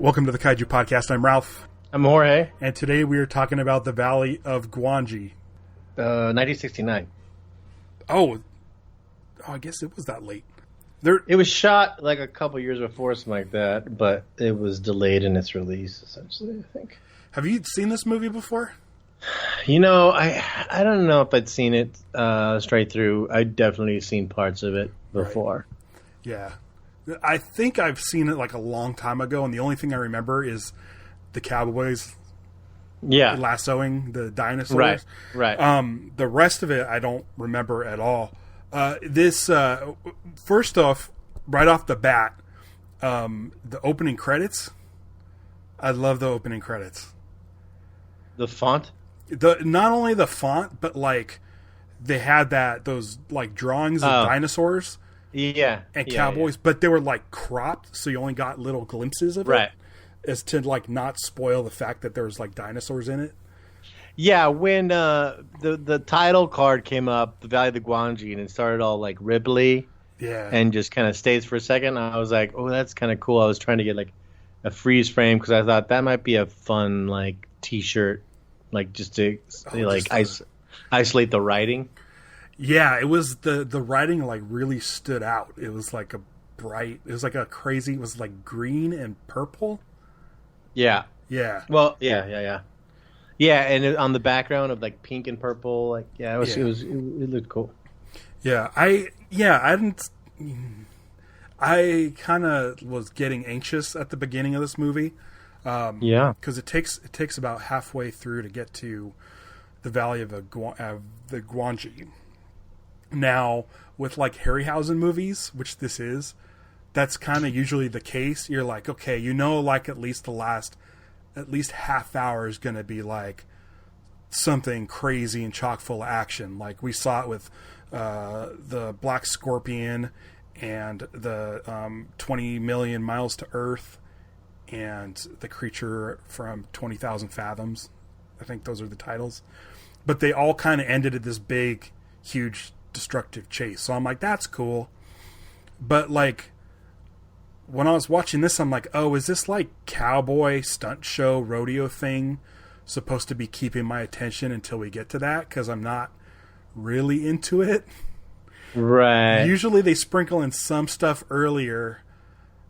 Welcome to the Kaiju Podcast. I'm Ralph. I'm Jorge. And today we are talking about the Valley of Gwangi. 1969. Oh, I guess it was that late. It was shot like a couple years before, something like that, but it was delayed in its release, essentially, I think. Have you seen this movie before? You know, I don't know if I'd seen it straight through. I'd definitely seen parts of it before. Right. Yeah. I think I've seen it like a long time ago, and the only thing I remember is the cowboys lassoing the dinosaurs. Right. The rest of it I don't remember at all. First off, right off the bat, the opening credits. I love the opening credits. The font? Not only the font, but like they had those like drawings of dinosaurs. Yeah. And cowboys, but they were like cropped, so you only got little glimpses of it. As to like not spoil the fact that there was like dinosaurs in it. Yeah, when the title card came up, the Valley of the Gwangi, and it started all like Ripley, and just kind of stays for a second. I was like, oh, that's kind of cool. I was trying to get like a freeze frame because I thought that might be a fun like T-shirt, like just to isolate the writing. Yeah, it was the writing like really stood out. It was like it was like it was like green and purple. Yeah. Yeah. Well, yeah. Yeah, and on the background of like pink and purple, like it looked cool. Yeah, I kind of was getting anxious at the beginning of this movie. Because it takes about halfway through to get to the Valley of the Gwangi. Now, with like Harryhausen movies, which this is, that's kind of usually the case. You're like, okay, like at least half hour is going to be like something crazy and chock full of action. Like we saw it with the Black Scorpion and the 20 Million Miles to Earth and the Creature from 20,000 Fathoms. I think those are the titles. But they all kind of ended at this big, huge, destructive chase. So I'm like, that's cool. But like when I was watching this, I'm like, oh, is this like cowboy stunt show rodeo thing supposed to be keeping my attention until we get to that? Because I'm not really into it. Right. Usually they sprinkle in some stuff earlier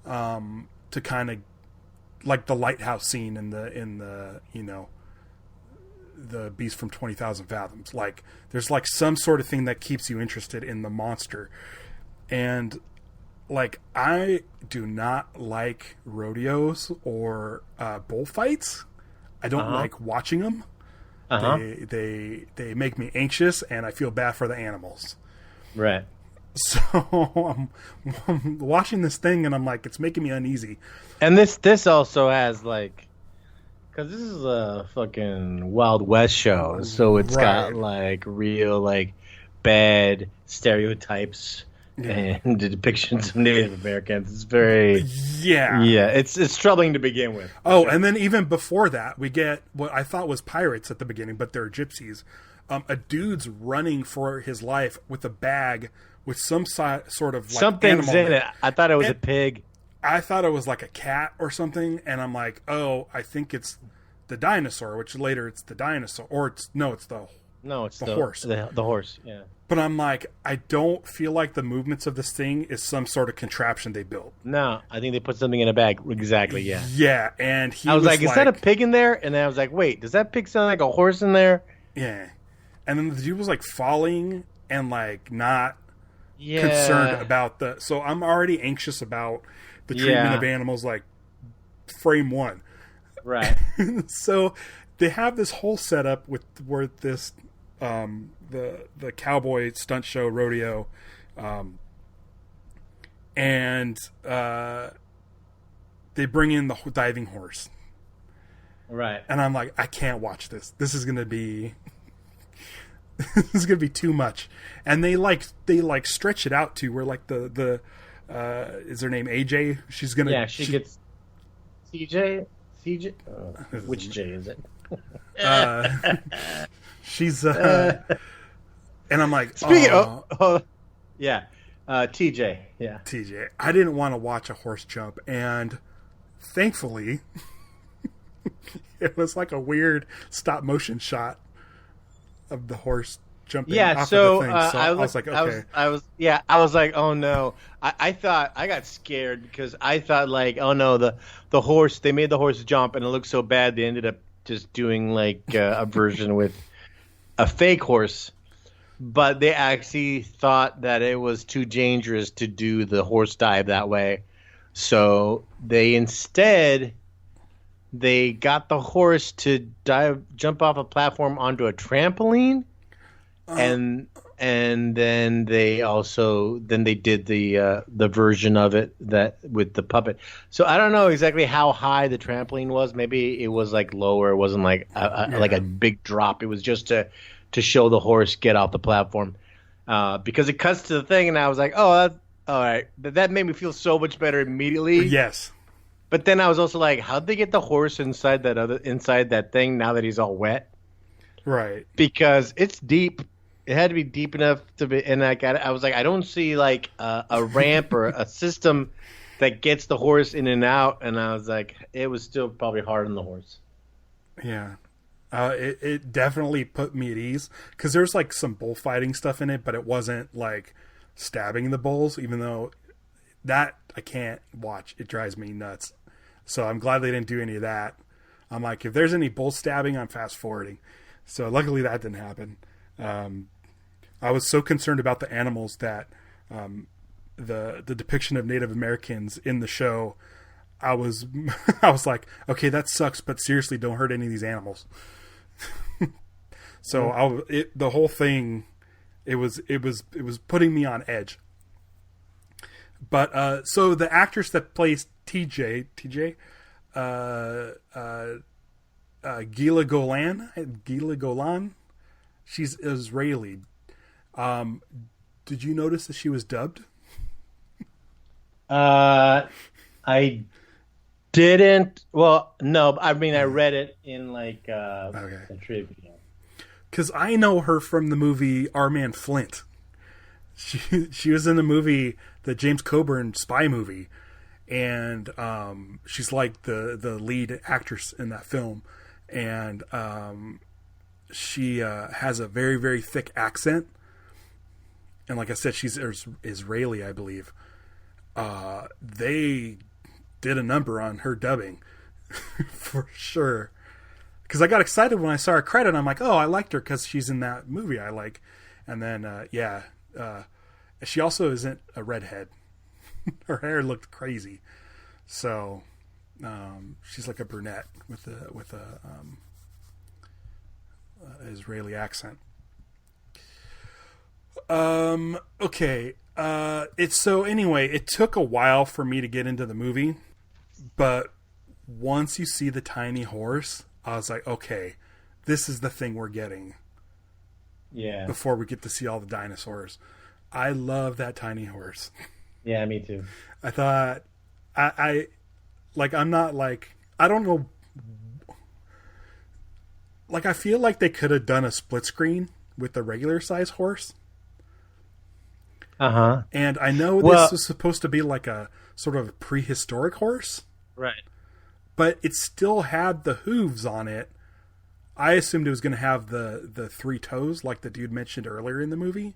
to kind of like the lighthouse scene in the the Beast from 20,000 Fathoms. Like there's like some sort of thing that keeps you interested in the monster. And like I do not like rodeos or bullfights. I don't like watching them. They make me anxious and I feel bad for the animals. Right. So I'm watching this thing and I'm like, it's making me uneasy. And this also has like, because this is a fucking Wild West show, so it's got like real like bad stereotypes and the depictions of Native Americans. It's very it's troubling to begin with. Oh, and then even before that, we get what I thought was pirates at the beginning, but they're gypsies. A dude's running for his life with a bag with some sort of like something's animal in it. I thought it was a pig. I thought it was like a cat or something, and I'm like, oh, I think it's the dinosaur, which later it's the dinosaur, or it's the horse. The horse, yeah. But I'm like, I don't feel like the movements of this thing is some sort of contraption they built. No, I think they put something in a bag. Exactly, yeah. Yeah, and I was like, is that a pig in there? And then I was like, wait, does that pig sound like a horse in there? Yeah. And then the dude was like falling and like not concerned about so I'm already anxious about the treatment of animals like frame one. Right. So they have this whole setup where this the cowboy stunt show rodeo and they bring in the diving horse. Right. And I'm like, I can't watch this. This is gonna be too much. And they stretch it out to where like the is her name AJ? She's gonna she gets CJ. Which J is it? She's and I'm like, speaking TJ, yeah. TJ. I didn't want to watch a horse jump, and thankfully, it was like a weird stop motion shot of the horse jumping off of the thing. So I was like, okay. I was like, oh no. I thought, I got scared because I thought like, oh no, the horse, they made the horse jump and it looked so bad they ended up just doing like a version with a fake horse. But they actually thought that it was too dangerous to do the horse dive that way. So they got the horse to jump off a platform onto a trampoline. And then they did the version of it that with the puppet. So I don't know exactly how high the trampoline was. Maybe it was like lower. It wasn't like like a big drop. It was just to show the horse get off the platform. Because it cuts to the thing, and I was like, oh, that's all right. That made me feel so much better immediately. Yes. But then I was also like, how'd they get the horse inside that thing now that he's all wet? Right. Because it's deep. It had to be deep enough to be, and I was like, I don't see like a ramp or a system that gets the horse in and out. And I was like, it was still probably hard on the horse. Yeah. It definitely put me at ease because there's like some bullfighting stuff in it, but it wasn't like stabbing the bulls, even though that I can't watch. It drives me nuts. So I'm glad they didn't do any of that. I'm like, if there's any bull stabbing, I'm fast forwarding. So luckily that didn't happen. I was so concerned about the animals that the depiction of Native Americans in the show, I was like, okay, that sucks, but seriously, don't hurt any of these animals. So the whole thing, it was putting me on edge. But so the actress that plays TJ, Gila Golan, she's Israeli. Did you notice that she was dubbed? I didn't. Well, no. I mean, I read it in like a trivia. Because I know her from the movie Our Man Flint. She was in the movie, the James Coburn spy movie, and she's like the lead actress in that film, and she has a very, very thick accent, and like I said, she's Israeli, I believe. They did a number on her dubbing for sure. Because I got excited when I saw her credit. I'm like, oh, I liked her because she's in that movie I like. And then, she also isn't a redhead. Her hair looked crazy. So, she's like a brunette with a Israeli accent. Okay. It took a while for me to get into the movie, but once you see the tiny horse, I was like, okay, this is the thing we're getting. Yeah. Before we get to see all the dinosaurs. I love that tiny horse. Yeah, me too. I thought, I'm not like, I don't know. Like, I feel like they could have done a split screen with the regular size horse. Uh-huh. And I know this was supposed to be like a sort of prehistoric horse. Right. But it still had the hooves on it. I assumed it was going to have the 3 toes, like the dude mentioned earlier in the movie.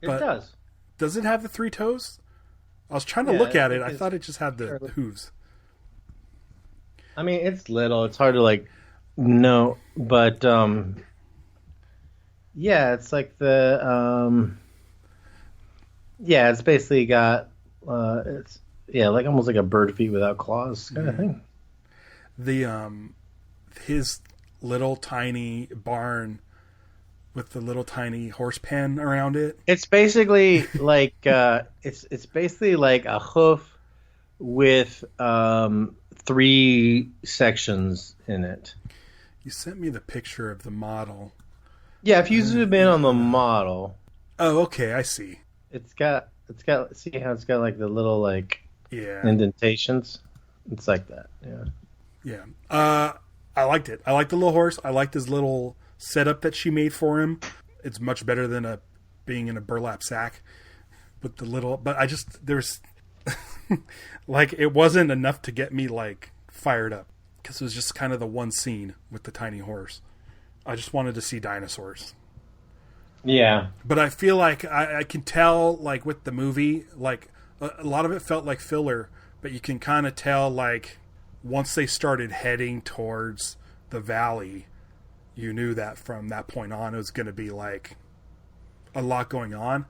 It does. Does it have the 3 toes? I was trying to look at it. I thought it just had the hooves. I mean, it's little. It's hard to know. But, yeah, it's like it's basically got, like almost like a bird feet without claws kind of thing. His little tiny barn with the little tiny horse pen around it. It's basically like it's basically like a hoof with 3 sections in it. You sent me the picture of the model. Yeah, if you zoom in on the model. Oh, okay, I see. It's got see how it's got like the little indentations? It's like that. Yeah. Yeah. I liked it. I liked the little horse. I liked his little setup that she made for him. It's much better than being in a burlap sack with the little, but like it wasn't enough to get me like fired up, because it was just kind of the one scene with the tiny horse. I just wanted to see dinosaurs. Yeah. But I feel like I can tell, like with the movie, like a lot of it felt like filler, but you can kind of tell, like once they started heading towards the valley, you knew that from that point on it was going to be like a lot going on,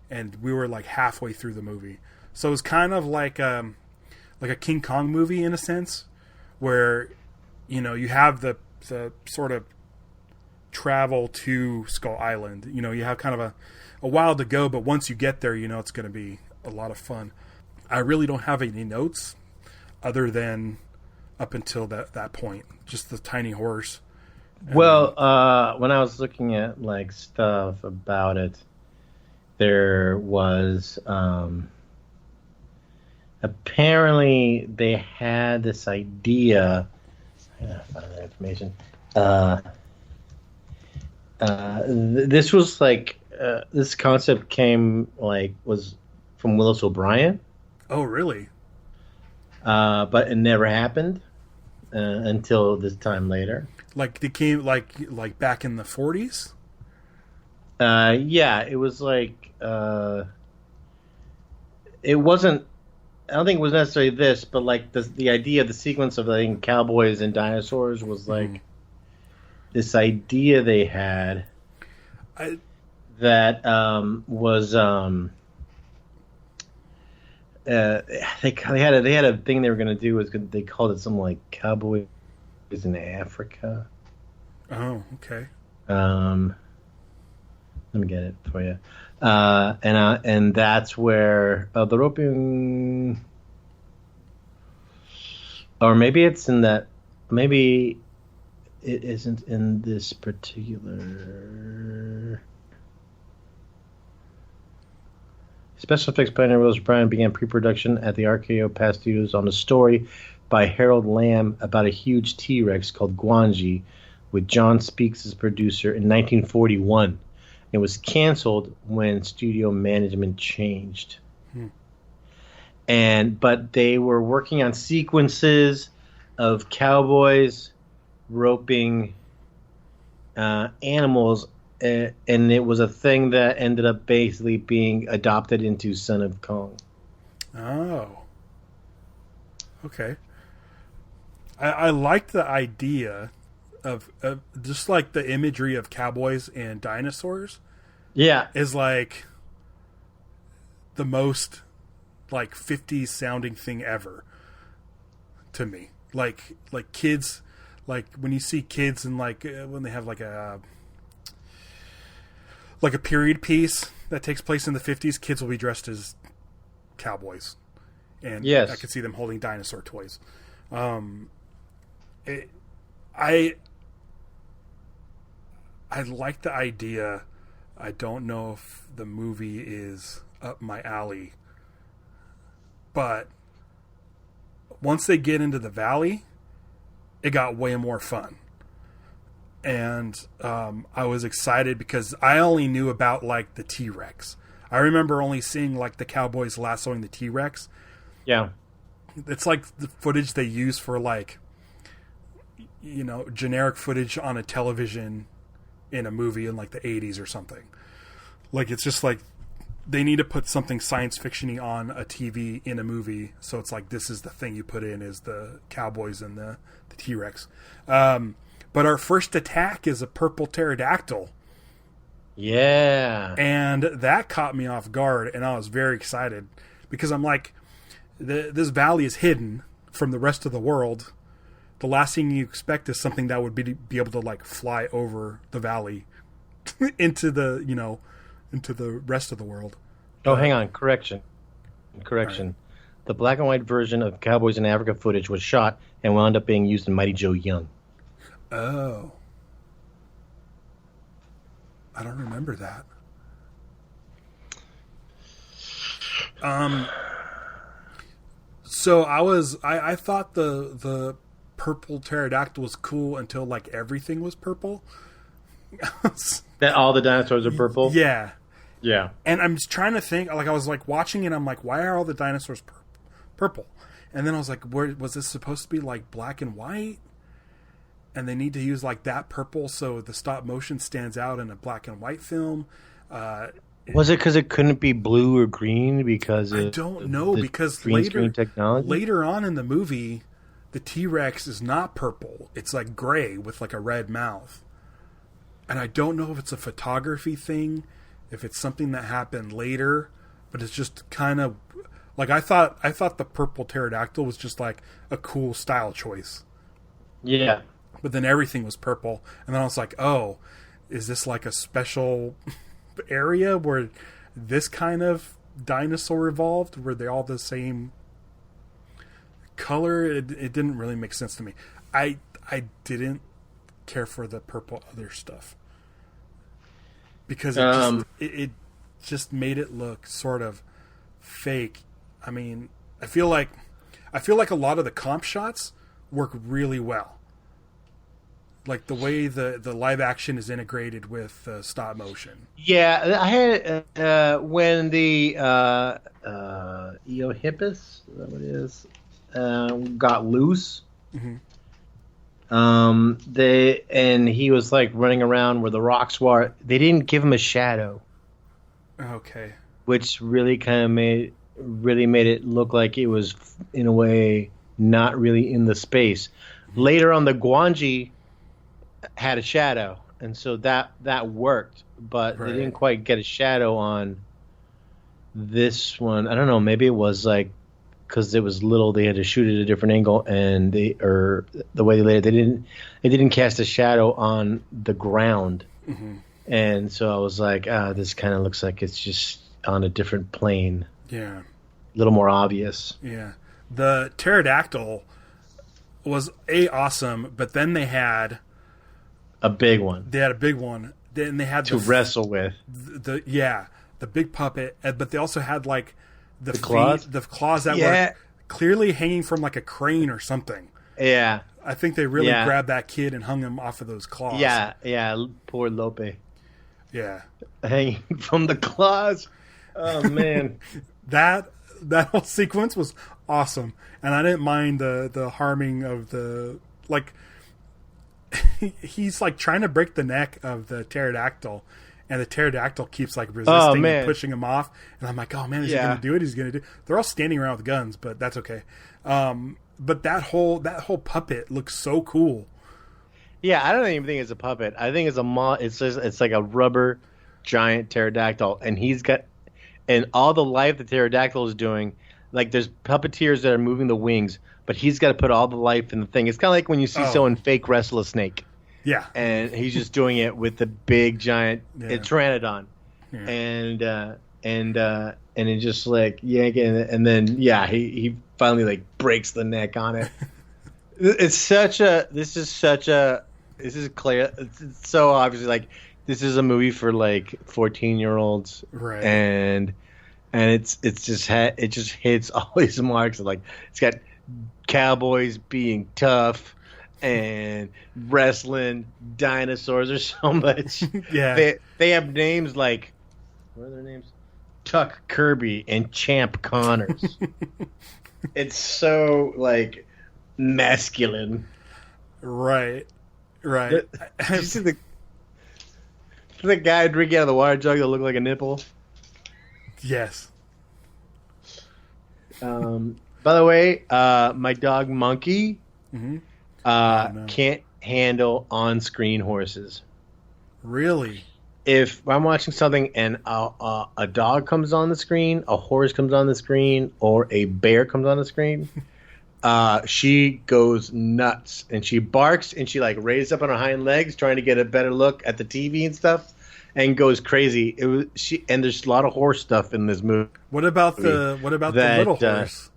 and we were like halfway through the movie. So it was kind of like a King Kong movie in a sense, where you know you have the sort of travel to Skull Island. You know, you have kind of a while to go, but once you get there, you know it's going to be a lot of fun. I really don't have any notes other than up until that point, just the tiny horse. Well, when I was looking at like stuff about it, there was apparently they had this idea. I gotta find that information. This was like this concept was from Willis O'Brien. Oh, really? But it never happened until this time later. Like they came like back in the 40s? Yeah, it was like it wasn't. I don't think it was necessarily this, but like the idea, the sequence of I think cowboys and dinosaurs was like this idea they had that was they had a thing they were going to do. They called it something like Cowboys in Africa. Oh, okay. Let me get it for you. And that's where the roping, or maybe it's in that. Maybe it isn't in this particular. Special effects pioneer Willis O'Brien began pre-production at the RKO Pass Studios on a story by Harold Lamb about a huge T-Rex called Gwangi, with John Speaks as producer in 1941. It was canceled when studio management changed. But they were working on sequences of cowboys roping animals, and it was a thing that ended up basically being adopted into Son of Kong. Oh. Okay. I liked the idea of just like the imagery of cowboys and dinosaurs. Yeah. Is like the most like 50s sounding thing ever to me. Like kids, like when you see kids and like when they have like a period piece that takes place in the 50s, kids will be dressed as cowboys. And yes. I could see them holding dinosaur toys. I like the idea. I don't know if the movie is up my alley, but once they get into the valley, it got way more fun. And I was excited because I only knew about like the T-Rex. I remember only seeing like the cowboys lassoing the T-Rex. Yeah. It's like the footage they use for like, you know, generic footage on a television in a movie in like the 80s or something. Like it's just like they need to put something science fiction-y on a TV in a movie, so it's like this is the thing you put in is the cowboys and the T-Rex. But our first attack is a purple pterodactyl. Yeah. And that caught me off guard, and I was very excited because I'm like, this valley is hidden from the rest of the world. The last thing you expect is something that would be able to like fly over the valley into the, you know, into the rest of the world. Oh, hang on. Correction. Right. The black and white version of Cowboys in Africa footage was shot and wound up being used in Mighty Joe Young. Oh. I don't remember that. So I thought the purple pterodactyl was cool until like everything was purple. That all the dinosaurs are purple? Yeah. Yeah. And I'm just trying to think, like I was like watching it, I'm like, why are all the dinosaurs purple. And then I was like, was this supposed to be like black and white? And they need to use like that purple so the stop motion stands out in a black and white film. Was it because it couldn't be blue or green because I don't know, because green screen technology? Later on in the movie, the T-Rex is not purple. It's like gray with like a red mouth. And I don't know if it's a photography thing, if it's something that happened later, but it's just kind of like I thought the purple pterodactyl was just like a cool style choice. Yeah. But then everything was purple, and then I was like, "Oh, is this like a special area where this kind of dinosaur evolved? Were they all the same color?" It didn't really make sense to me. I didn't care for the purple other stuff because it just made it look sort of fake. I mean, I feel like a lot of the comp shots work really well. Like the way the live action is integrated with stop motion. Yeah, I had when the eohippus, is that what it is, got loose. Mm-hmm. He was like running around where the rocks were. They didn't give him a shadow. Okay. Which really kind of made it look like it was in a way not really in the space. Later on, the Gwangi had a shadow, and so that worked, but They didn't quite get a shadow on this one. I don't know, maybe it was like because it was little, they had to shoot it at a different angle, and the way they laid it, they didn't cast a shadow on the ground. Mm-hmm. And so I was like, this kind of looks like it's just on a different plane. Yeah, a little more obvious. Yeah, the pterodactyl was awesome, but then they had a big one. They had a big one. Then they had to wrestle with the big puppet, but they also had like the claws, that were clearly hanging from like a crane or something. Yeah, I think they really grabbed that kid and hung him off of those claws. Yeah, poor Lope. Yeah, hanging from the claws. Oh man, that whole sequence was awesome, and I didn't mind the harming of the like. He's like trying to break the neck of the pterodactyl, and the pterodactyl keeps like resisting and pushing him off. And I'm like, oh man, is he going to do it? He's going to do it. They're all standing around with guns, but that's okay. But that whole puppet looks so cool. Yeah, I don't even think it's a puppet. I think it's it's like a rubber giant pterodactyl, and all the life the pterodactyl is doing, like there's puppeteers that are moving the wings, but he's got to put all the life in the thing. It's kind of like when you see someone fake wrestle a snake. Yeah. And he's just doing it with the big giant pteranodon. Yeah. And it's just like yanking, and then he finally like breaks the neck on it. This is clear. It's so obviously like this is a movie for like 14-year-olds. Right. And it just hits all these marks. Like it's got cowboys being tough and wrestling dinosaurs. There's so much. Yeah. They have names like, what are their names? Tuck Kirby and Champ Connors. It's so like masculine. Right. Did you see the guy drinking out of the water jug that looked like a nipple? Yes. By the way, my dog Monkey can't handle on-screen horses. Really? If I'm watching something and a dog comes on the screen, a horse comes on the screen, or a bear comes on the screen, she goes nuts and she barks and she like raises up on her hind legs trying to get a better look at the TV and stuff, and goes crazy. And there's a lot of horse stuff in this movie. What about the little horse?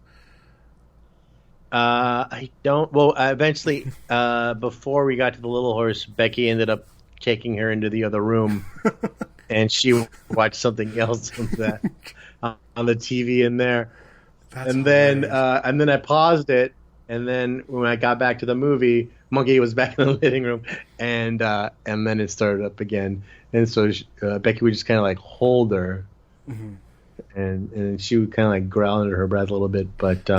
I don't. Well, eventually, before we got to the little horse, Becky ended up taking her into the other room, and she watched something else on the TV in there. And then I paused it, and then when I got back to the movie, Monkey was back in the living room, and then it started up again. And so Becky would just kind of like hold her, and she would kind of like growl under her breath a little bit. But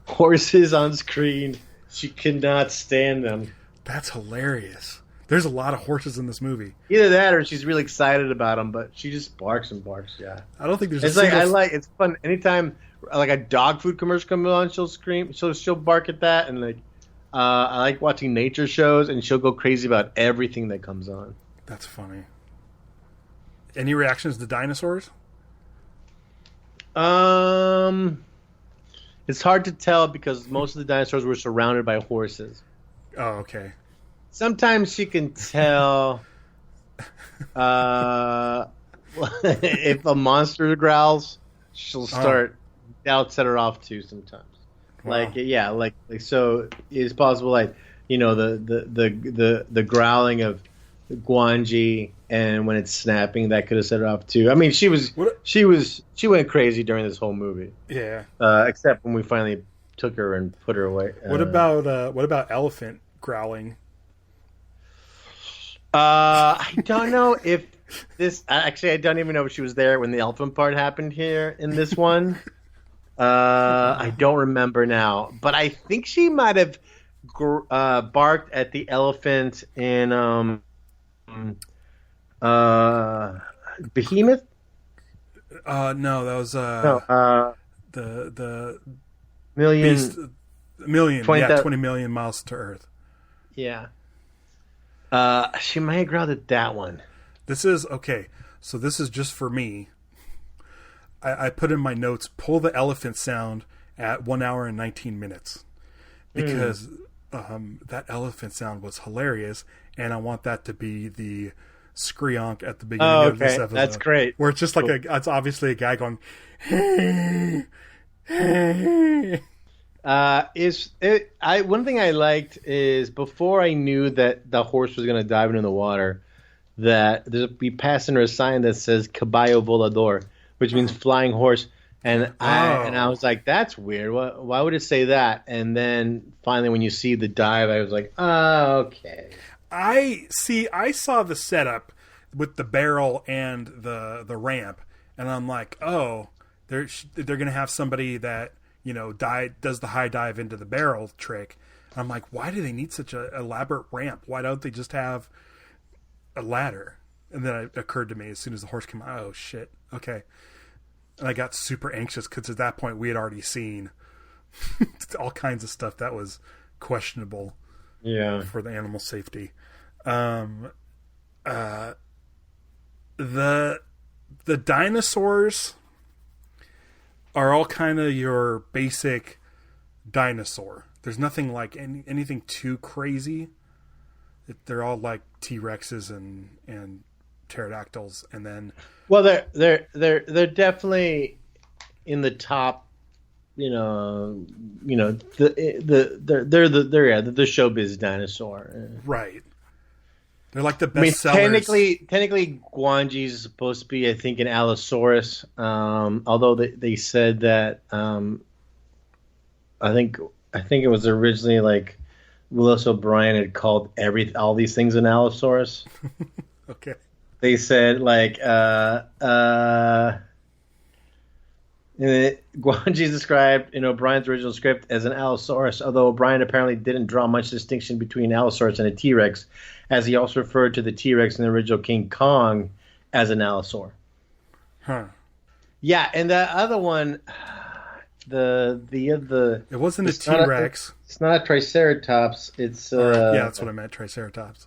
horses on screen, she could not stand them. That's hilarious. There's a lot of horses in this movie. Either that, or she's really excited about them, but she just barks and barks. Yeah, I don't think there's. It's it's fun. Anytime like a dog food commercial comes on, she'll scream. She'll bark at that, and like I like watching nature shows, and she'll go crazy about everything that comes on. That's funny. Any reactions to dinosaurs? It's hard to tell because most of the dinosaurs were surrounded by horses. Oh, okay. Sometimes she can tell if a monster growls, she'll start. That'll set her off too. Sometimes, wow. like so it's possible. Like the growling of Gwangi, and when it's snapping, that could have set her off too. I mean, she went crazy during this whole movie. Yeah. Except when we finally took her and put her away. What about elephant growling? I don't know if this. Actually, I don't even know if she was there when the elephant part happened here in this one. I don't remember now, but I think she might have barked at the elephant in Behemoth. No, that was the million, 20 million miles to Earth. Yeah. She might have growled at that one. This is okay. So this is just for me. I put in my notes, pull the elephant sound at 1 hour and 19 minutes because that elephant sound was hilarious, and I want that to be the screonk at the beginning of this episode. That's great. Where it's just like it's obviously a guy going, hey, hey. One thing I liked is before I knew that the horse was going to dive into the water, that we passed under a sign that says Caballo Volador, which means flying horse, and I was like, that's weird. Why would it say that? And then finally, when you see the dive, I was like, oh, okay. I saw the setup with the barrel and the ramp, and I'm like, oh, they're going to have somebody that does the high dive into the barrel trick. And I'm like, why do they need such an elaborate ramp? Why don't they just have a ladder? And then it occurred to me as soon as the horse came out, oh shit, okay. And I got super anxious because at that point we had already seen all kinds of stuff that was questionable for the animal safety. The dinosaurs are all kind of your basic dinosaur. There's nothing like anything too crazy. They're all like T-Rexes and pterodactyls, and then they're definitely in the top. They're the showbiz dinosaur, right? They're like the best sellers. Technically, Gwangi is supposed to be, I think, an Allosaurus. Although they said that, I think it was originally like Willis O'Brien had called all these things an Allosaurus. Okay. They said like Gwangi is described in O'Brien's original script as an Allosaurus, although O'Brien apparently didn't draw much distinction between Allosaurus and a T-Rex, as he also referred to the T-Rex in the original King Kong as an Allosaur. Huh. Yeah, and the other one, it wasn't a T-Rex. It's not a Triceratops. It's that's what I meant, Triceratops.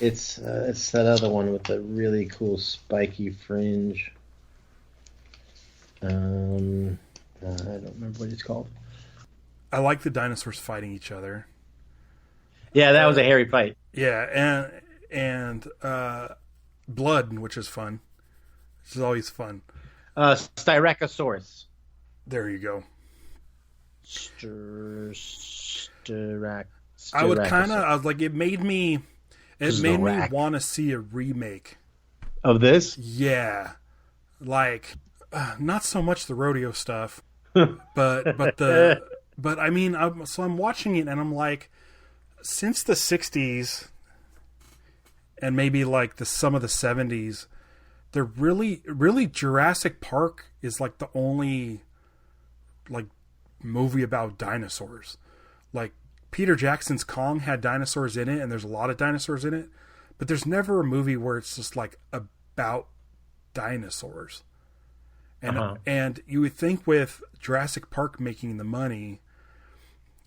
It's that other one with the really cool spiky fringe. I don't remember what it's called. I like the dinosaurs fighting each other. Yeah, that was a hairy fight. Yeah, and blood, which is fun. Which is always fun. Styracosaurus. There you go. I was like, it made me want to see a remake of this. Yeah, like not so much the rodeo stuff, but I mean, I'm watching it and I'm like, since the 60s and maybe like some of the 70s, they're really Jurassic Park is like the only like movie about dinosaurs. Like Peter Jackson's Kong had dinosaurs in it, and there's a lot of dinosaurs in it, but there's never a movie where it's just like about dinosaurs. And you would think with Jurassic Park making the money,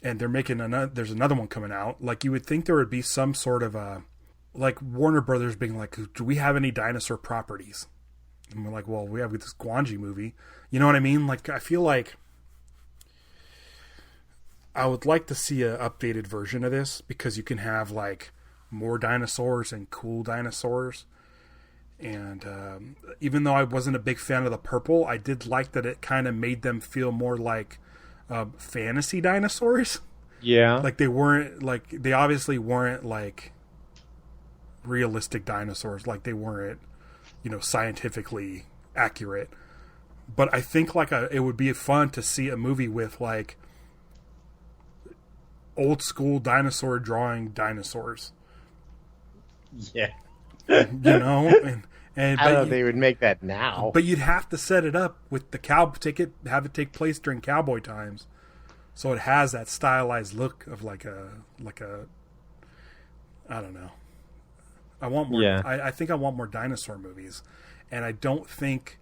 and they're making there's another one coming out, like you would think there would be some sort of a, like Warner Brothers being like, do we have any dinosaur properties? And we're like, well, we have this Gwangi movie. You know what I mean? Like, I feel like I would like to see an updated version of this, because you can have like more dinosaurs and cool dinosaurs. And even though I wasn't a big fan of the purple, I did like that it kind of made them feel more like fantasy dinosaurs. Yeah. Like they obviously weren't like realistic dinosaurs. Like they weren't, scientifically accurate. But I think like it would be fun to see a movie with like old school dinosaur drawing dinosaurs. Yeah. And I don't know if they would make that now. But you'd have to set it up with the have it take place during cowboy times, so it has that stylized look of like a I don't know. I want more. Yeah. I think I want more dinosaur movies, and I don't think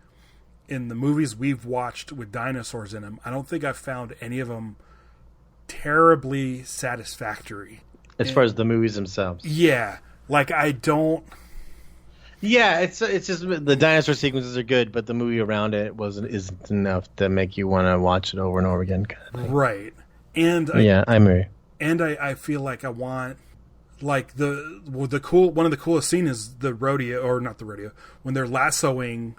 in the movies we've watched with dinosaurs in them, I don't think I've found any of them terribly satisfactory. As far as the movies themselves. Yeah. Like I don't. Yeah, it's just the dinosaur sequences are good, but the movie around it isn't enough to make you want to watch it over and over again. Kind of thing. Right, and I agree. And I feel like I want like one of the coolest scenes is the rodeo, or not the rodeo, when they're lassoing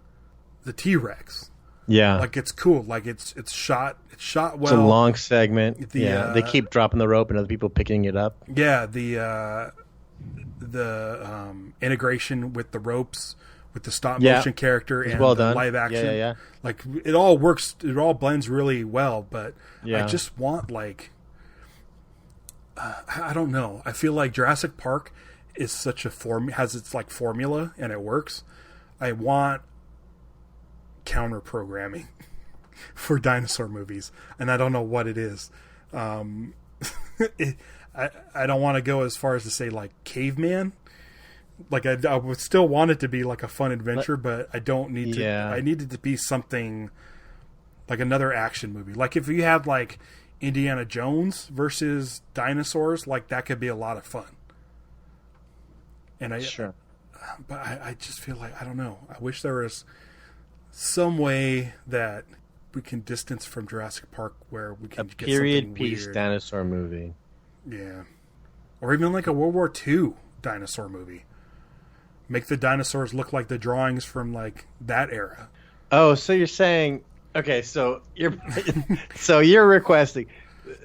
the T-Rex. Yeah, like it's cool. Like it's shot well. It's a long segment. They keep dropping the rope and other people picking it up. Yeah, the integration with the ropes, with the stop motion character and the live action. Yeah. Like it all works. It all blends really well. But I just want like I don't know. I feel like Jurassic Park is such a has its like formula and it works. I want counter programming for dinosaur movies, and I don't know what it is. I don't want to go as far as to say like Caveman. Like I would still want it to be like a fun adventure, but I don't need to. I need it to be something like another action movie. Like if you had like Indiana Jones versus dinosaurs, like that could be a lot of fun. And but I just feel like I don't know. I wish there was some way that we can distance from Jurassic Park where we can get period piece weird. Dinosaur movie. Yeah. Or even like a World War II dinosaur movie. Make the dinosaurs look like the drawings from like that era. Oh, so you're saying so you're requesting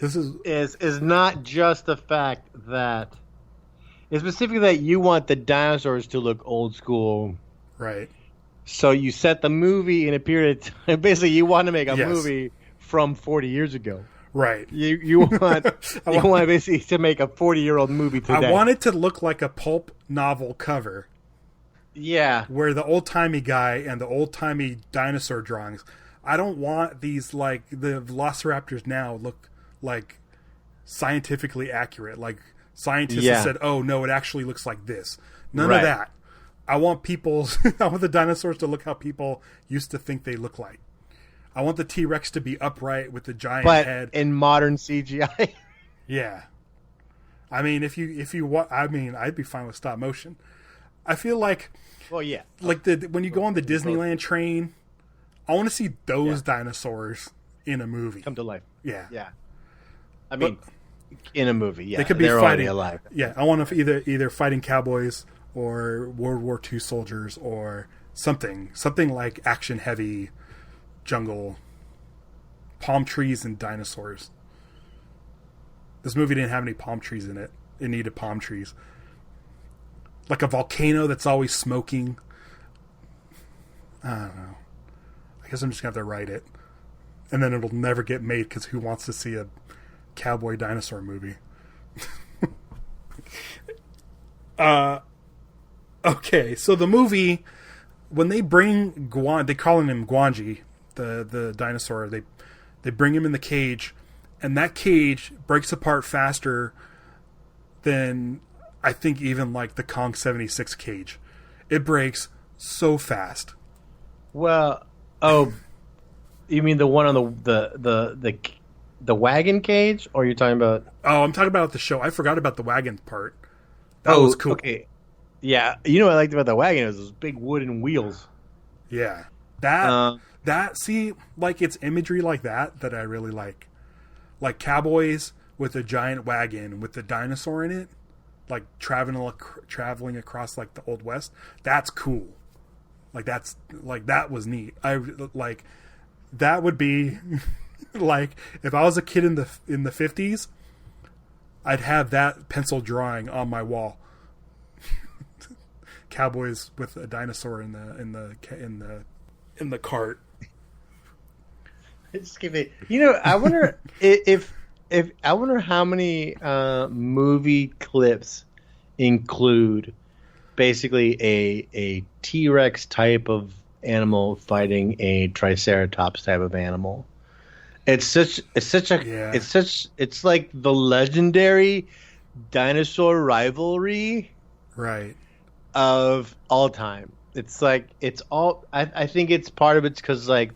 this is not just the fact that it's specifically that you want the dinosaurs to look old school. Right. So you set the movie in a period of time. Basically you want to make a movie from 40 years ago. Right. You want basically to make a 40-year-old movie today. I want it to look like a pulp novel cover. Yeah. Where the old-timey guy and the old-timey dinosaur drawings. I don't want these like the velociraptors now look like scientifically accurate. Like scientists have said, "Oh no, it actually looks like this." None of that. I want I want the dinosaurs to look how people used to think they look like. I want the T-Rex to be upright with the giant head. In modern CGI. Yeah. I mean, if you want, I mean, I'd be fine with stop motion. I feel like, like when you go on the Disneyland train, I want to see those dinosaurs in a movie come to life. Yeah. Yeah. I mean, in a movie, they could be fighting alive. Yeah, I want to either fighting cowboys or World War II soldiers or something like action heavy. Jungle, palm trees, and dinosaurs. This movie didn't have any palm trees in it. It needed palm trees. Like a volcano that's always smoking. I don't know. I guess I'm just going to have to write it. And then it'll never get made because who wants to see a cowboy dinosaur movie? Okay, so the movie when they bring they calling him Gwangi, the dinosaur. They bring him in the cage, and that cage breaks apart faster than I think even like the Kong 76 cage. It breaks so fast. Well, you mean the one on the wagon cage, or you're talking about? Oh, I'm talking about the show. I forgot about the wagon part. That was cool. Okay. Yeah, you know what I liked about the wagon is those big wooden wheels. Yeah, see, like it's imagery like that I really like cowboys with a giant wagon with the dinosaur in it, like traveling across like the Old West. That's cool. That was neat. That would be like if I was a kid in the 50s, I'd have that pencil drawing on my wall. Cowboys with a dinosaur in the cart. Just give me. You know, I wonder if I wonder how many movie clips include basically a T-Rex type of animal fighting a Triceratops type of animal. It's like the legendary dinosaur rivalry, right, of all time. It's like it's all. I think it's part of it's because like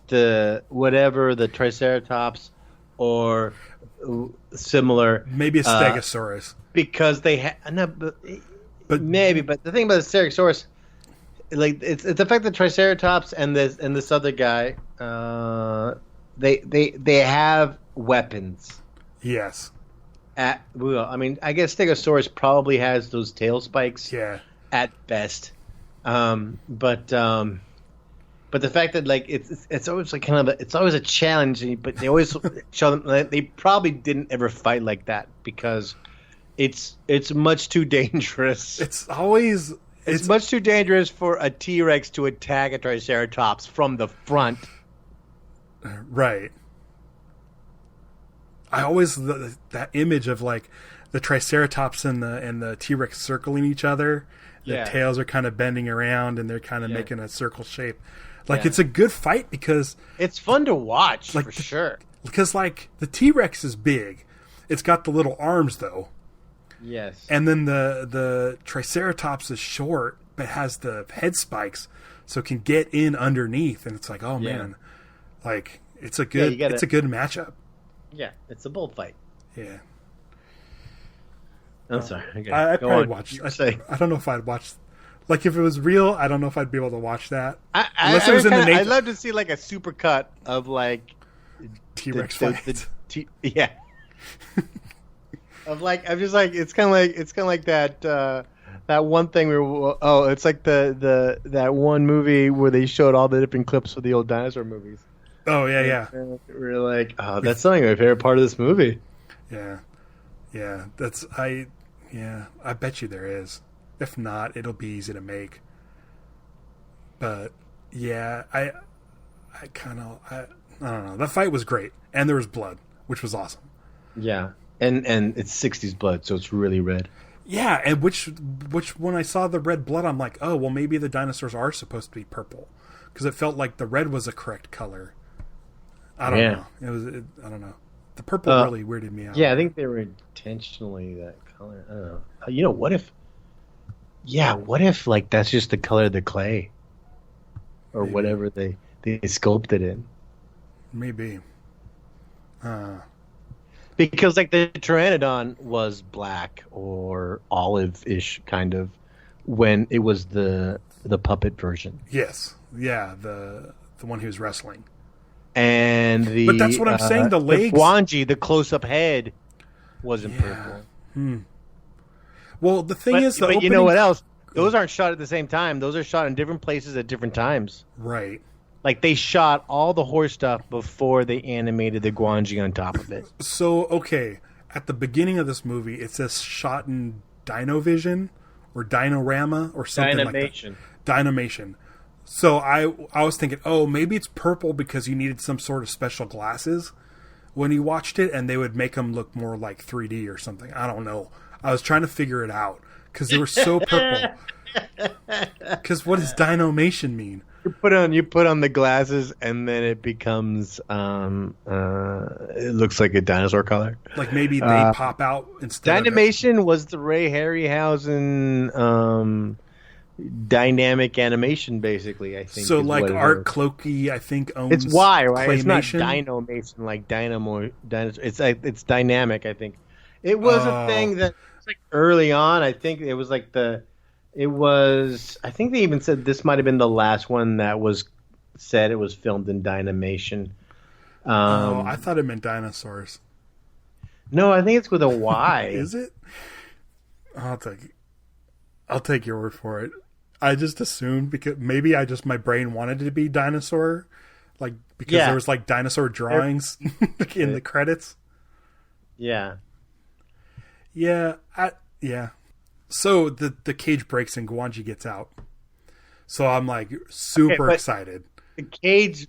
the whatever the Triceratops or similar, maybe a Stegosaurus, because they but maybe. But the thing about the Stegosaurus, like it's the fact that Triceratops and this other guy, they have weapons. Yes. I guess Stegosaurus probably has those tail spikes. Yeah. At best, but the fact that like it's always like it's always a challenge, but they always show them that they probably didn't ever fight like that because it's much too dangerous. It's much too dangerous for a T-Rex to attack a Triceratops from the front. Right. I always that image of like the Triceratops and the T-Rex circling each other. The tails are kind of bending around and they're kind of making a circle shape. Like it's a good fight because it's fun to watch, for sure. Because like the T-Rex is big. It's got the little arms though. Yes. And then the Triceratops is short but has the head spikes so it can get in underneath, and it's like, oh man. Like it's a good matchup. Yeah, it's a bullfight. Yeah. I'm sorry. I probably watched. I don't know if I'd watch. Like if it was real, I don't know if I'd be able to watch that. Unless it was in the nature. I'd love to see like a super cut of like T-Rex fights. Yeah. I'm just like it's kind of like that that one thing it's like that one movie where they showed all the different clips of the old dinosaur movies. Oh yeah. We're like, oh, that's something my favorite part of this movie. Yeah. Yeah, I bet you there is. If not, it'll be easy to make. But yeah, I don't know. That fight was great, and there was blood, which was awesome. Yeah, and it's 60s blood, so it's really red. Yeah, and which when I saw the red blood, I'm like, oh well, maybe the dinosaurs are supposed to be purple, because it felt like the red was a correct color. I don't know. I don't know. The purple really weirded me out. Yeah, I think they were intentionally that color. I don't know. You know, what if like that's just the color of the clay, or maybe. Whatever they sculpted in. Maybe. Because like the Pteranodon was black or olive-ish kind of when it was the puppet version. Yes. Yeah. The one who was wrestling. And but that's what I'm saying. The legs, the Gwangi, the close-up head, wasn't purple. Well, the thing is, but you know what else? Those aren't shot at the same time. Those are shot in different places at different times. Right. Like they shot all the horse stuff before they animated the Gwangi on top of it. So okay, at the beginning of this movie, it says shot in Dinovision or Dinorama or something like that. Dynamation. So I was thinking, oh, maybe it's purple because you needed some sort of special glasses when you watched it, and they would make them look more like 3D or something. I don't know. I was trying to figure it out because they were so purple. Because what does Dynamation mean? You put on the glasses, and then it becomes it looks like a dinosaur color. Like maybe they pop out instead. Dynamation was the Ray Harryhausen dynamic animation, basically. I think so. Like Art Clokey, I think owns. It's right? It's not Claymation. Dynamation like Dynamo. It's dynamic. I think it was a thing that was like early on. I think it was like It was. I think they even said this might have been the last one that was said it was filmed in Dynamation. I thought it meant dinosaurs. No, I think it's with a Y. Is it? I'll take your word for it. I just assumed because maybe my brain wanted it to be dinosaur, like because there was like dinosaur drawings in the credits. Yeah. Yeah. So the cage breaks and Gwangi gets out. So I'm like super excited. The cage.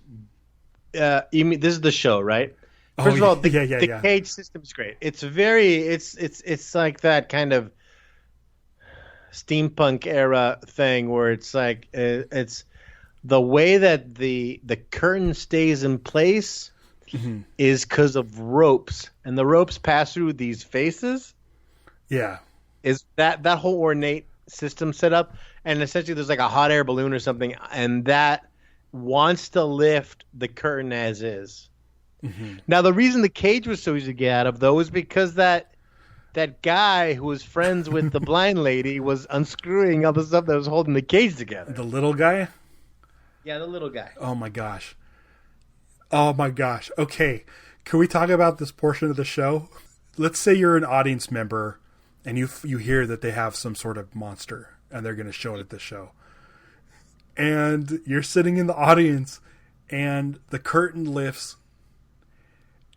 You mean this is the show, right? First of all, the cage system is great. It's it's like that kind of steampunk era thing where it's like it's the way that the curtain stays in place is because of ropes, and the ropes pass through these faces. Yeah. Is that whole ornate system set up, and essentially there's like a hot air balloon or something, and that wants to lift the curtain as is. Now the reason the cage was so easy to get out of though was because that guy who was friends with the blind lady was unscrewing all the stuff that was holding the cage together. The little guy? Yeah, the little guy. Oh my gosh. Okay, can we talk about this portion of the show? Let's say you're an audience member and you hear that they have some sort of monster and they're going to show it at the show. And you're sitting in the audience and the curtain lifts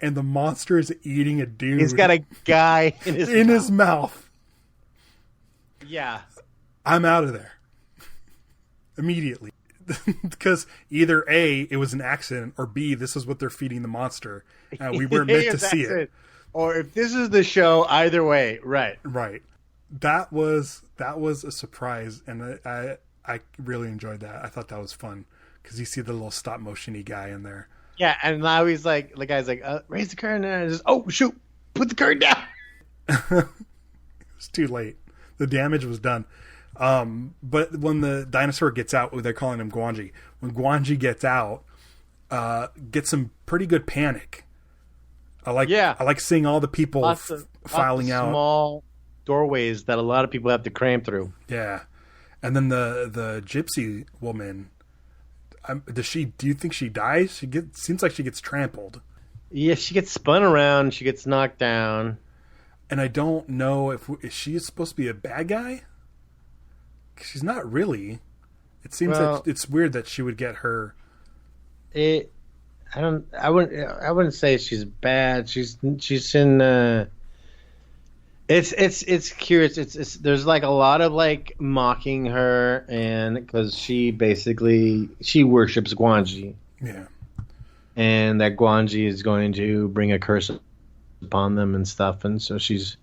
and the monster is eating a dude. He's got a guy in his mouth. Yeah. I'm out of there. Immediately. Because either A, it was an accident, or B, this is what they're feeding the monster. We weren't meant to see it. Or if this is the show, either way, right. Right. That was a surprise, and I really enjoyed that. I thought that was fun, because you see the little stop motion-y guy in there. Yeah, and now he's like, the guy's like, raise the curtain, and I just, oh, shoot, put the curtain down. It was too late. The damage was done. But when the dinosaur gets out, they're calling him Gwangi. When Gwangi gets out, gets some pretty good panic. I like seeing all the people filing out. Small doorways that a lot of people have to cram through. Yeah. And then the gypsy woman, do you think she dies? Seems like she gets trampled. Yeah, she gets spun around. She gets knocked down. And I don't know if she is supposed to be a bad guy. She's not really. It seems like it's weird that she would get her. I wouldn't say she's bad. She's in. It's curious. There's like a lot of like mocking her, and because she worships Gwangi. Yeah. And that Gwangi is going to bring a curse upon them and stuff, and so she's.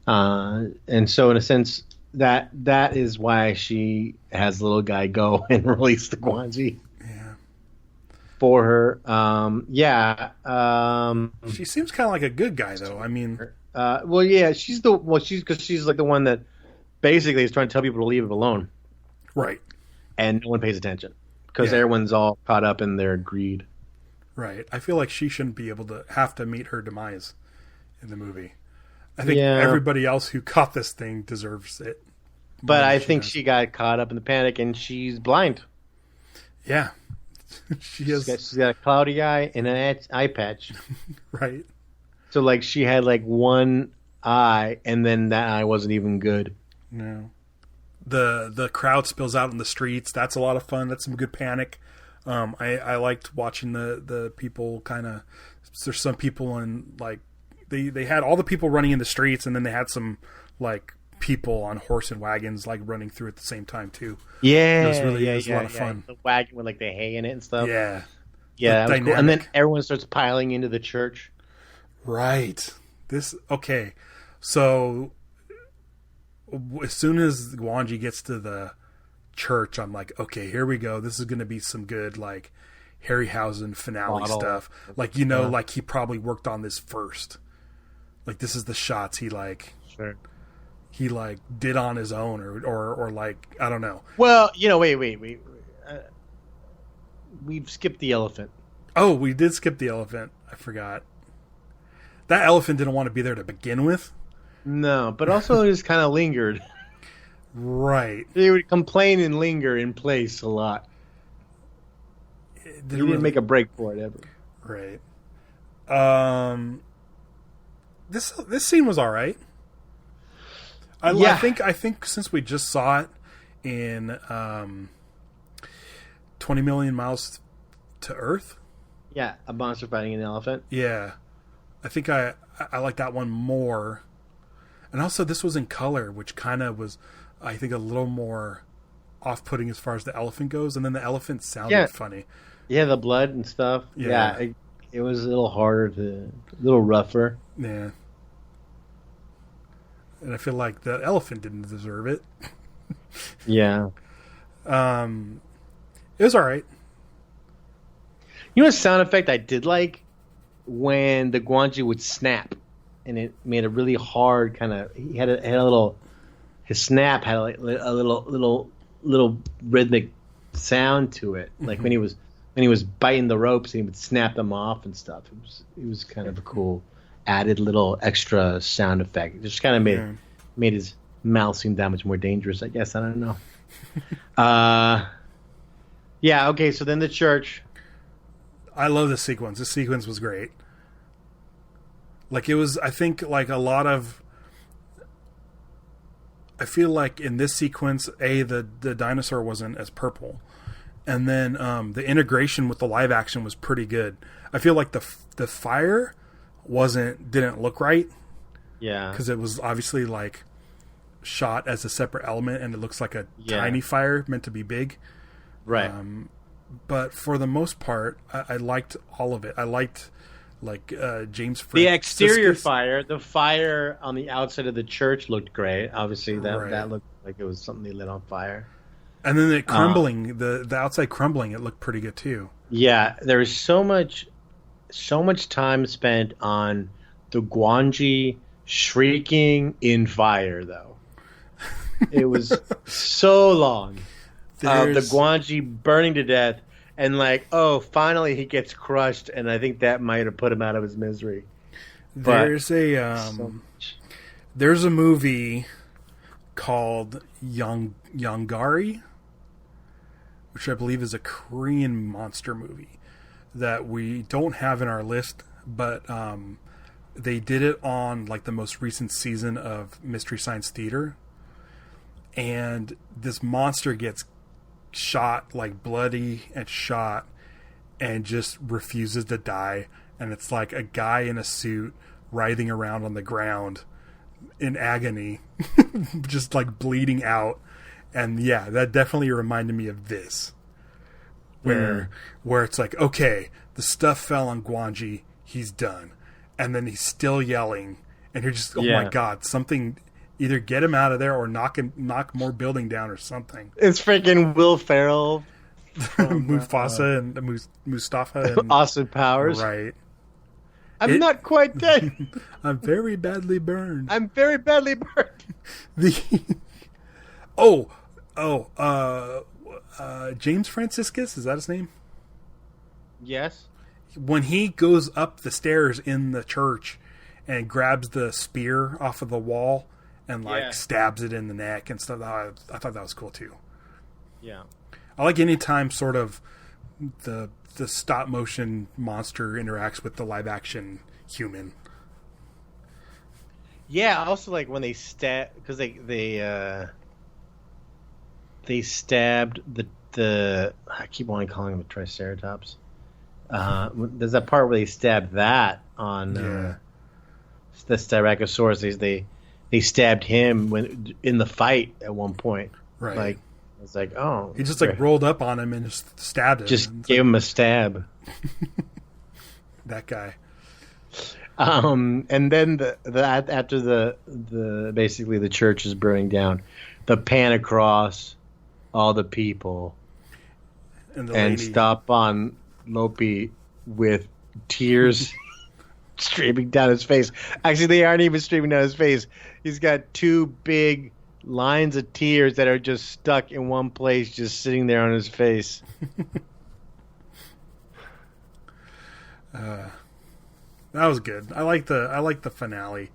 And so in a sense, that is why she has the little guy go and release the Gwangi. Yeah. For her. She seems kind of like a good guy, though. I mean. She's like the one that basically is trying to tell people to leave it alone. Right. And no one pays attention because everyone's all caught up in their greed. Right. I feel like she shouldn't be able to have to meet her demise in the movie. I think everybody else who caught this thing deserves it. But I think she got caught up in the panic, and she's blind. Yeah. She's got a cloudy eye and an eye patch. Right. So, like, she had, like, one eye, and then that eye wasn't even good. No. The crowd spills out in the streets. That's a lot of fun. That's some good panic. I liked watching the people kind of... There's some people in, like... They had all the people running in the streets, and then they had some like people on horse and wagons like running through at the same time too. Yeah, it was a lot of fun. The wagon with like the hay in it and stuff. Yeah, that was cool. And then everyone starts piling into the church. Right. So as soon as Gwangi gets to the church, I'm like, okay, here we go. This is going to be some good like Harryhausen finale stuff. Like, you know, like he probably worked on this first. Like this is the shots he like. Sure. He like did on his own, or like I don't know. Well, you know, wait. We've skipped the elephant. Oh, we did skip the elephant. I forgot. That elephant didn't want to be there to begin with. No, but also he just kind of lingered. Right. He would complain and linger in place a lot. He didn't make a break for it ever. Right. This scene was all right. I think since we just saw it in 20 Million Miles to Earth. Yeah, a monster fighting an elephant. Yeah. I think I like that one more. And also this was in color, which kind of was, I think, a little more off-putting as far as the elephant goes. And then the elephant sounded funny. Yeah, the blood and stuff. Yeah, it was a little harder a little rougher. Yeah. And I feel like the elephant didn't deserve it. Yeah. It was all right. You know what sound effect I did like? When the Gwangi would snap. And it made a really hard kind of... He had a little... His snap had a little rhythmic sound to it. Like when he was biting the ropes and he would snap them off and stuff. It was kind of a cool added little extra sound effect. It just kind of made his mouth seem that much more dangerous, I guess. I don't know. Yeah, okay, so then the church. I love this sequence. This sequence was great. Like it was, I think, like a lot of... I feel like in this sequence, the dinosaur wasn't as purple. And then the integration with the live action was pretty good. I feel like the fire didn't look right. Yeah. Because it was obviously like shot as a separate element and it looks like a tiny fire meant to be big. Right. But for the most part, I liked all of it. I liked like James Franciscus. The exterior fire, the fire on the outside of the church looked great. Obviously, that looked like it was something they lit on fire. And then the crumbling, the outside crumbling, it looked pretty good too. Yeah, there was so much time spent on the Gwangi shrieking in fire, though. It was so long. The Gwangi burning to death, and like, oh, finally he gets crushed, and I think that might have put him out of his misery. There's a movie called Yongari, which I believe is a Korean monster movie that we don't have in our list, but they did it on like the most recent season of Mystery Science Theater, and this monster gets shot, like bloody and shot, and just refuses to die, and it's like a guy in a suit writhing around on the ground in agony, just like bleeding out. And yeah, that definitely reminded me of this, where it's like, okay, the stuff fell on Gwangi, he's done, and then he's still yelling, and you're just, oh my god, something, either get him out of there or knock more building down or something. It's freaking Will Ferrell, Mufasa and Mustafa and Austin Powers, right? I'm not quite dead. I'm very badly burned. I'm very badly burned. James Franciscus, is that his name? Yes. When he goes up the stairs in the church and grabs the spear off of the wall and stabs it in the neck and stuff, I thought that was cool too. Yeah. I like any time sort of the stop motion monster interacts with the live action human. Yeah, I also like when they because they stabbed the I keep wanting to call them the Triceratops. There's that part where they stabbed that on the Styracosaurus. They stabbed him in the fight at one point. Right. Like it's like, oh, he just like rolled up on him and just stabbed him. Just gave him a stab. That guy. And then after the basically the church is burning down, the pan across all the people and stop on Lopi with tears streaming down his face. Actually, they aren't even streaming down his face. He's got two big lines of tears that are just stuck in one place, just sitting there on his face. That was good. I like the finale.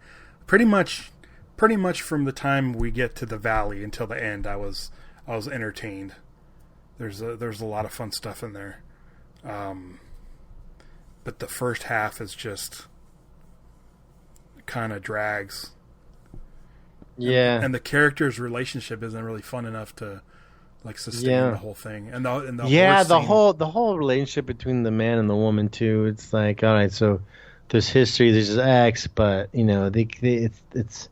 Pretty much from the time we get to the valley until the end, I was entertained. There's a lot of fun stuff in there. But the first half is just kind of drags. Yeah. And the characters' relationship isn't really fun enough to like sustain the whole thing. And the whole relationship between the man and the woman too. It's like, all right, so there's history, there's X, but it's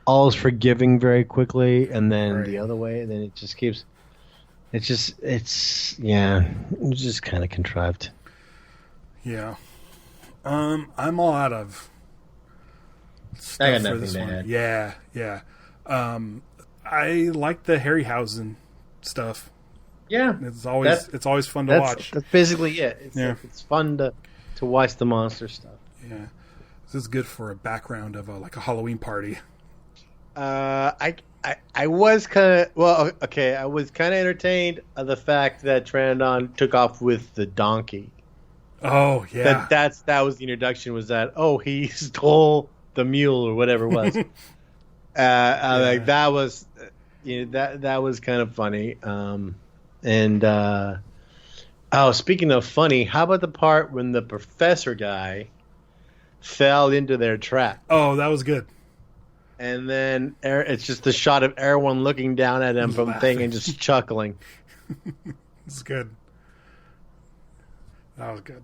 all is forgiving very quickly, and then the other way, and then it just keeps. It's just kind of contrived. Yeah. I'm all out of stuff I got for nothing this to one. add. Yeah. I like the Harryhausen stuff. Yeah. It's always fun to watch. That's basically it. It's fun to watch the monster stuff. Yeah. This is good for a background of a Halloween party. I was kind of I was kind of entertained of the fact that Pteranodon took off with the donkey. Oh yeah, that was the introduction. Was that he stole the mule or whatever it was? Like that was that was kind of funny. Speaking of funny, how about the part when the professor guy fell into their trap? Oh, that was good. And then it's just the shot of everyone looking down at him from the thing and just chuckling. It's good. That was good.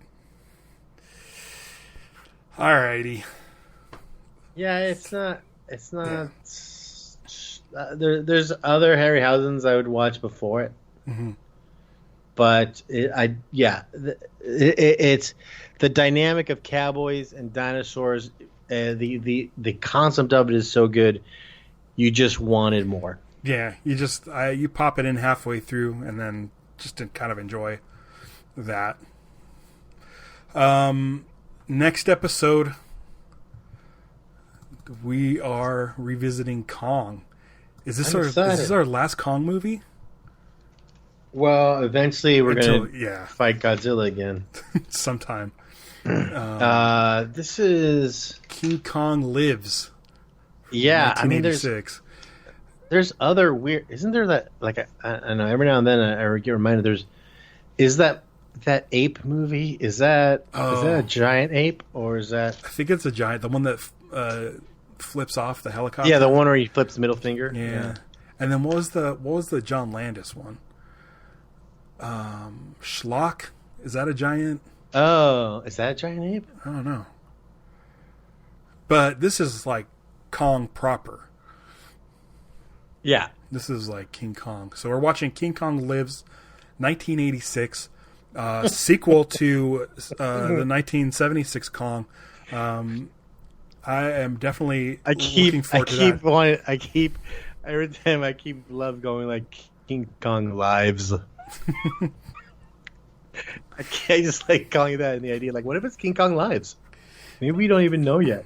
Alrighty. Yeah, it's not. There's other Harryhausens I would watch before it. Mm-hmm. But it's the dynamic of cowboys and dinosaurs. The concept of it is so good, you just wanted more. Yeah, you pop it in halfway through and then just to kind of enjoy that. Next episode, we are revisiting Kong. Is this our last Kong movie? Well, eventually we're going to fight Godzilla again. Sometime. This is King Kong Lives. Yeah, I mean, there's other weird. Isn't there that I know every now and then I get reminded. Is that ape movie? Is that a giant ape or is that? I think it's a giant. The one that flips off the helicopter. Yeah, the one where he flips the middle finger. Yeah. And then what was the John Landis one? Schlock. Is that a giant? Oh, is that a giant ape? I don't know. But this is like Kong proper. Yeah. This is like King Kong. So we're watching King Kong Lives, 1986, sequel to the 1976 Kong. I am definitely looking forward to that. Every time I love going like King Kong Lives. I just like calling that and the idea. Like, what if it's King Kong Lives? Maybe we don't even know yet.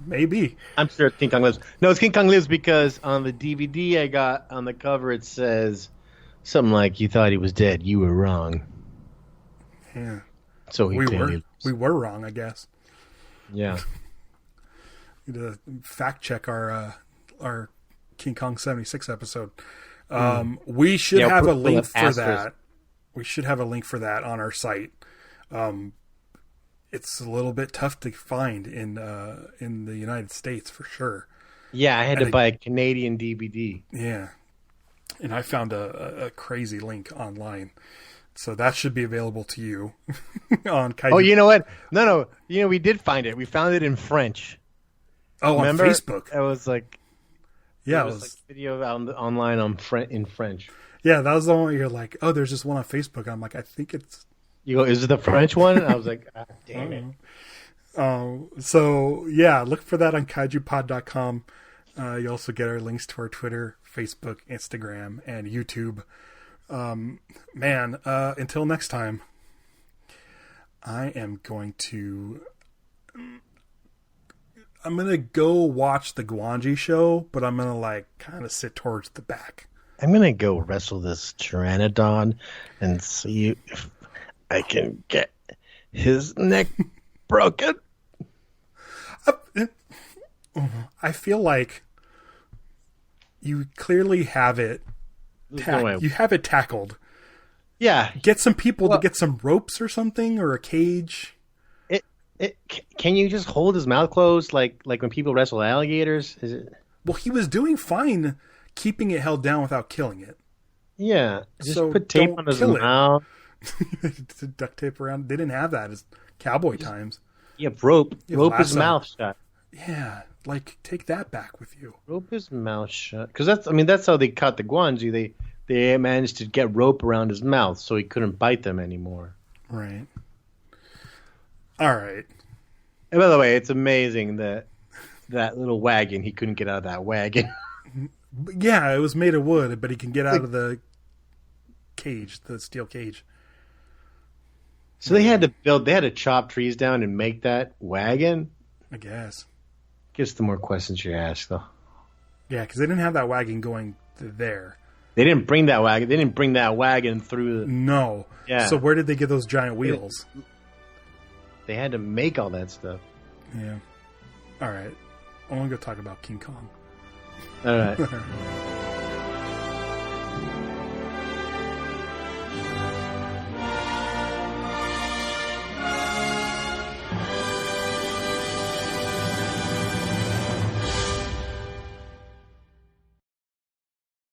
Maybe. I'm sure it's King Kong Lives. No, it's King Kong Lives because on the DVD I got on the cover it says something like, "You thought he was dead. You were wrong." Yeah. So we were wrong, I guess. Yeah. To fact check our King Kong 76 episode. We should have a link for that. We should have a link for that on our site. It's a little bit tough to find in the United States for sure. Yeah, I had to buy a Canadian DVD. Yeah, and I found a crazy link online, so that should be available to you on Kaiju. Oh, you know what? No. You know, we did find it. We found it in French. Oh, remember? On Facebook. It was like, yeah, it was like video online in French. Yeah, that was the one where you're like, oh, there's just one on Facebook. I'm like, I think it's. You go, is it the French one? And I was like, damn it. So yeah, look for that on kaijupod.com. You also get our links to our Twitter, Facebook, Instagram, and YouTube. Until next time, I am going to go watch the Gwangi show, but I'm gonna kind of sit towards the back. I'm gonna go wrestle this pteranodon and see if I can get his neck broken. I feel like you clearly have it. You have it tackled. Yeah. Get some people to get some ropes or something, or a cage. Can you just hold his mouth closed like when people wrestle alligators? Is it? Well, he was doing fine keeping it held down without killing it. Yeah. Just put tape on his mouth. Duct tape around. They didn't have that as cowboy times. Yeah, rope his mouth shut. Yeah, take that back with you. Rope his mouth shut. Because that's how they caught the Gwangi. They managed to get rope around his mouth so he couldn't bite them anymore. Right. All right. And by the way, it's amazing that little wagon, he couldn't get out of that wagon. Yeah, it was made of wood, but he can get out of the cage, the steel cage. So they had to chop trees down and make that wagon? I guess. Guess the more questions you ask, though. Yeah, because they didn't have that wagon going there. They didn't bring that wagon. They didn't bring that wagon through the... No. Yeah. So where did they get those giant wheels? They had to make all that stuff. Yeah. All right. I want to go talk about King Kong. All right.